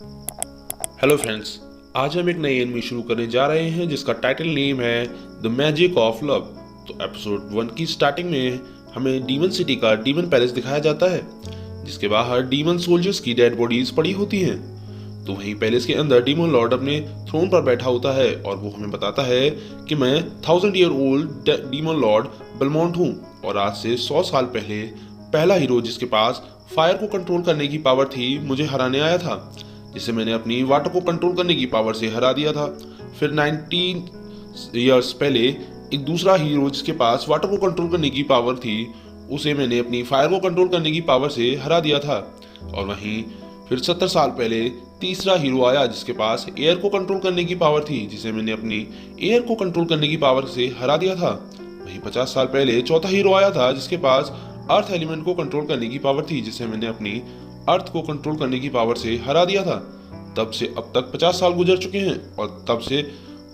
Hello friends, आज हम एक नई एनिमे शुरू करने जा रहे हैं जिसका टाइटल नेम है द मैजिक ऑफ लव। तो एपिसोड 1 की स्टार्टिंग में हमें डीमन सिटी का डीमन पैलेस दिखाया जाता है, जिसके बाहर डीमन सोल्जर्स की डेड बॉडीज पड़ी होती हैं। तो वहीं पैलेस के अंदर डीमन लॉर्ड अपने थ्रोन पर बैठा होता है और वो हमें बताता है कि मैं 1000 year old demon Lord Belmont हूँ और आज से 100 साल पहले पहला हीरो जिसके पास फायर को कंट्रोल करने की पावर थी मुझे हराने आया था, जिसे मैंने अपनी वाटर को कंट्रोल करने की पावर से हरा दिया था। फिर 19 इयर्स पहले एक दूसरा हीरो जिसके पास वाटर को कंट्रोल करने की पावर थी, उसे मैंने अपनी फायर को कंट्रोल करने की पावर से हरा दिया था। और वहीं फिर 70 साल पहले तीसरा हीरो आया जिसके पास एयर को कंट्रोल करने की पावर थी, जिसे मैंने अपनी एयर को कंट्रोल करने की पावर से हरा दिया था। वहीं 50 साल पहले चौथा हीरो आया था जिसके पास अर्थ एलिमेंट को कंट्रोल करने की पावर थी, जिसे मैंने अपनी अर्थ को कंट्रोल करने की पावर से हरा दिया था। तब से अब तक 50 साल गुजर चुके हैं और तब से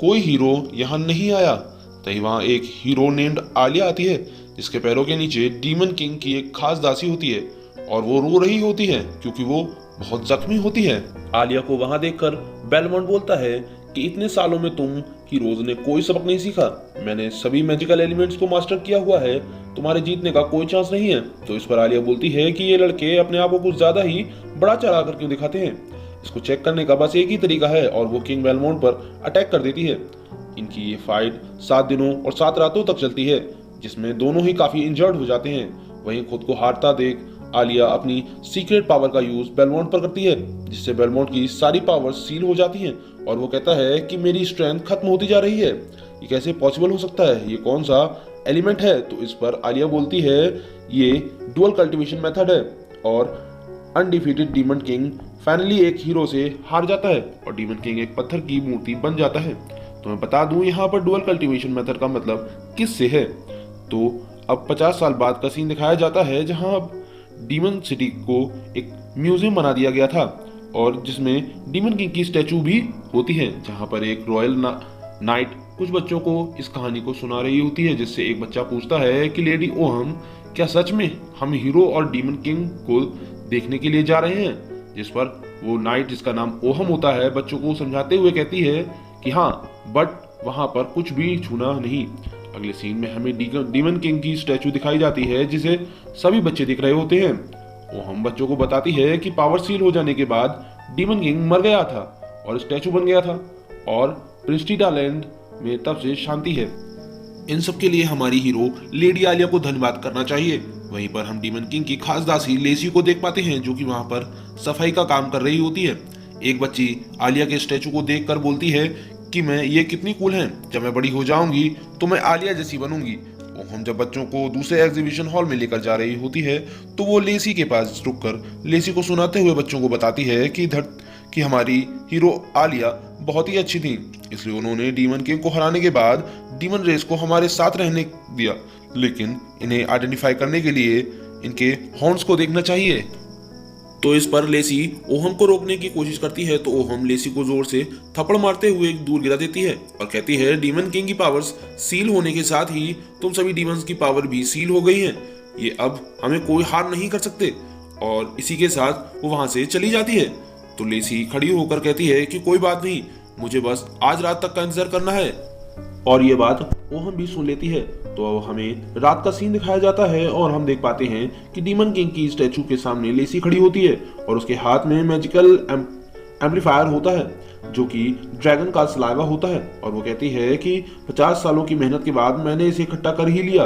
कोई हीरो यहाँ नहीं आया। तभी वहाँ एक हीरो नेम्ड आलिया आती है जिसके पैरों के नीचे डीमन किंग की एक खास दासी होती है और वो रो रही होती है क्योंकि वो बहुत जख्मी होती है। आलिया को वहां देखकर बेलमोंट बोलता है कि इतने सालों में तुम हीरोज ने कोई सबक नहीं सीखा। मैंने सभी मैजिकल एलिमेंट्स को मास्टर किया हुआ है, तुम्हारे जीतने का कोई चांस नहीं है। तो इस पर आलिया बोलती है कि ये लड़के अपने आप को कुछ ज्यादा ही बड़ा चढ़ा कर क्यों दिखाते हैं। इसको चेक करने का बस एक ही तरीका है और वो किंग बेलमोंट पर अटैक कर देती है। इनकी ये फाइट 7 दिनों और 7 रातों तक चलती है, जिसमें दोनों ही काफी इंजर्ड हो जाते हैं। वहीं खुद को हारता देख आलिया अपनी सीक्रेट पावर का यूज बेलमोंट पर करती है, जिससे बेलमोंट की सारी पावर सील हो जाती हैं और वो कहता है कि मेरी स्ट्रेंथ खत्म होती जा रही है, ये कैसे पॉसिबल हो सकता है, ये कौन सा एलिमेंट है। तो इस पर आलिया बोलती है ये डुअल कल्टीवेशन मेथड है और अनडिफीटेड डीमन किंग फाइनली एक हीरो से हार जाता है और डीमन किंग एक पत्थर की मूर्ति बन जाता है। तो मैं बता दूं यहाँ पर डुअल कल्टीवेशन मेथड का मतलब किससे है। तो अब 50 साल बाद का सीन दिखाया जाता है जहां अब डीमन सिटी को एक म्यूजियम बना दिया गया था और जिसमें डीमन किंग की स्टैचू भी होती है, जहां पर एक रॉयल नाइट कुछ बच्चों को इस कहानी को सुना रही होती है, जिससे एक बच्चा पूछता है कि लेडी ओहम, क्या सच में हम हीरो और डीमन किंग को देखने के लिए जा रहे हैं। जिस पर वो नाइट जिसका नाम ओहम होता है बच्चों को समझाते हुए कहती है कि हाँ, बट वहां पर कुछ भी छूना नहीं। अगले सीन में हमें डीमन किंग की स्टैचू दिखाई जाती है जिसे सभी बच्चे दिख रहे होते हैं। ओहम बच्चों को बताती है कि पावर सील हो जाने के बाद डीमन किंग मर गया था और स्टैचू बन गया था और प्रिस्टिडा लैंड में तब से शांति है। इन सब के लिए हमारी हीरो लेडी आलिया को धन्यवाद करना चाहिए। वहीं पर हम डीमन किंग की खास दासी लेसी को देख पाते हैं जो कि वहां पर सफाई का काम कर रही होती है। एक बच्ची आलिया के स्टैचू को देखकर बोलती है कि मैं ये कितनी कूल है, जब मैं बड़ी हो जाऊंगी तो मैं आलिया जैसी बनूंगी। हम जब बच्चों को दूसरे एग्जीबिशन हॉल में लेकर जा रही होती है तो वो लेसी के पास रुककर लेसी को सुनाते हुए बच्चों को बताती है कि हमारी हीरो आलिया बहुत ही अच्छी थी, इसलिए उन्होंने डीमन किंग को हराने के बाद डीमन रेस को हमारे साथ रहने दिया, लेकिन इन्हें आइडेंटिफाई करने के लिए इनके हॉर्न्स को देखना चाहिए। तो इस पर लेसी ओहम को रोकने की कोशिश करती है तो ओहम लेसी को जोर से थप्पड़ मारते हुए दूर गिरा देती है और कहती है डीमन किंग की पावर्स सील होने के साथ ही तुम सभी डीमंस की पावर भी सील हो गई है, ये अब हमें कोई हार नहीं कर सकते। और इसी के साथ वो वहां से चली जाती है। तो लेसी खड़ी होकर कहती है कि कोई बात नहीं, मुझे बस आज रात तक का इंतजार करना है। और ये बात ओहम भी सुन लेती है। तो हमें रात का सीन दिखाया जाता है और हम देख पाते हैं कि डीमन किंग की स्टैचू के सामने लेसी खड़ी होती है और उसके हाथ में मैजिकल एम्पलीफायर होता है जो कि ड्रैगन का सलाइवा होता है और वो कहती है कि 50 सालों की मेहनत के बाद मैंने इसे इकट्ठा कर ही लिया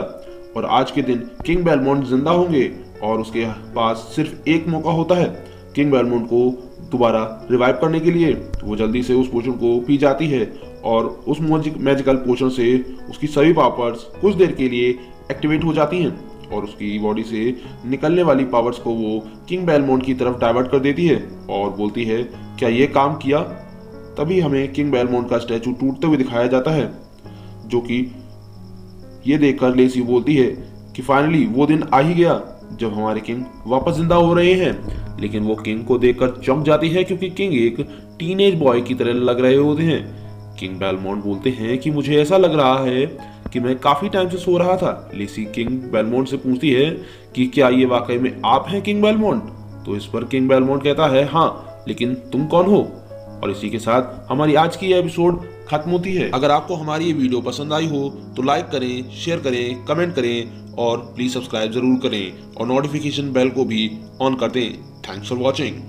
और आज के दिन किंग बेलमोंट जिंदा होंगे और उसके पास सिर्फ एक मौका होता है किंग बेलमोंट को दोबारा रिवाइव करने के लिए। वो जल्दी से उस पोशन को पी जाती है और उस मैजिकल पोशन से उसकी सभी पावर्स कुछ देर के लिए एक्टिवेट हो जाती हैं और उसकी बॉडी से निकलने वाली पावर्स को वो किंग बेलमोंट की तरफ डाइवर्ट कर देती है और बोलती है क्या ये काम किया। तभी हमें किंग बेलमोंट का स्टैचू टूटते हुए दिखाया जाता है, जो कि ये देखकर लेसी बोलती है कि फाइनली वो दिन आ ही गया जब हमारे किंग वापस जिंदा हो रहे हैं। लेकिन वो किंग को देखकर चौंक जाती है क्योंकि किंग एक टीनेज बॉय की तरह लग रहे होते हैं। किंग बेलमोंट बोलते हैं कि मुझे ऐसा लग रहा है कि मैं काफी टाइम से सो रहा था। लेसी किंग बेलमोंट से पूछती है कि क्या ये वाकई में आप हैं किंग बेलमोंट। तो इस पर किंग बेलमोंट कहता है हाँ, लेकिन तुम कौन हो? और इसी के साथ हमारी आज की एपिसोड खत्म होती है। अगर आपको हमारी ये वीडियो पसंद आई हो तो लाइक करें, शेयर करें, कमेंट करें और प्लीज सब्सक्राइब जरूर करें और नोटिफिकेशन बेल को भी ऑन कर दें। Thanks for watching.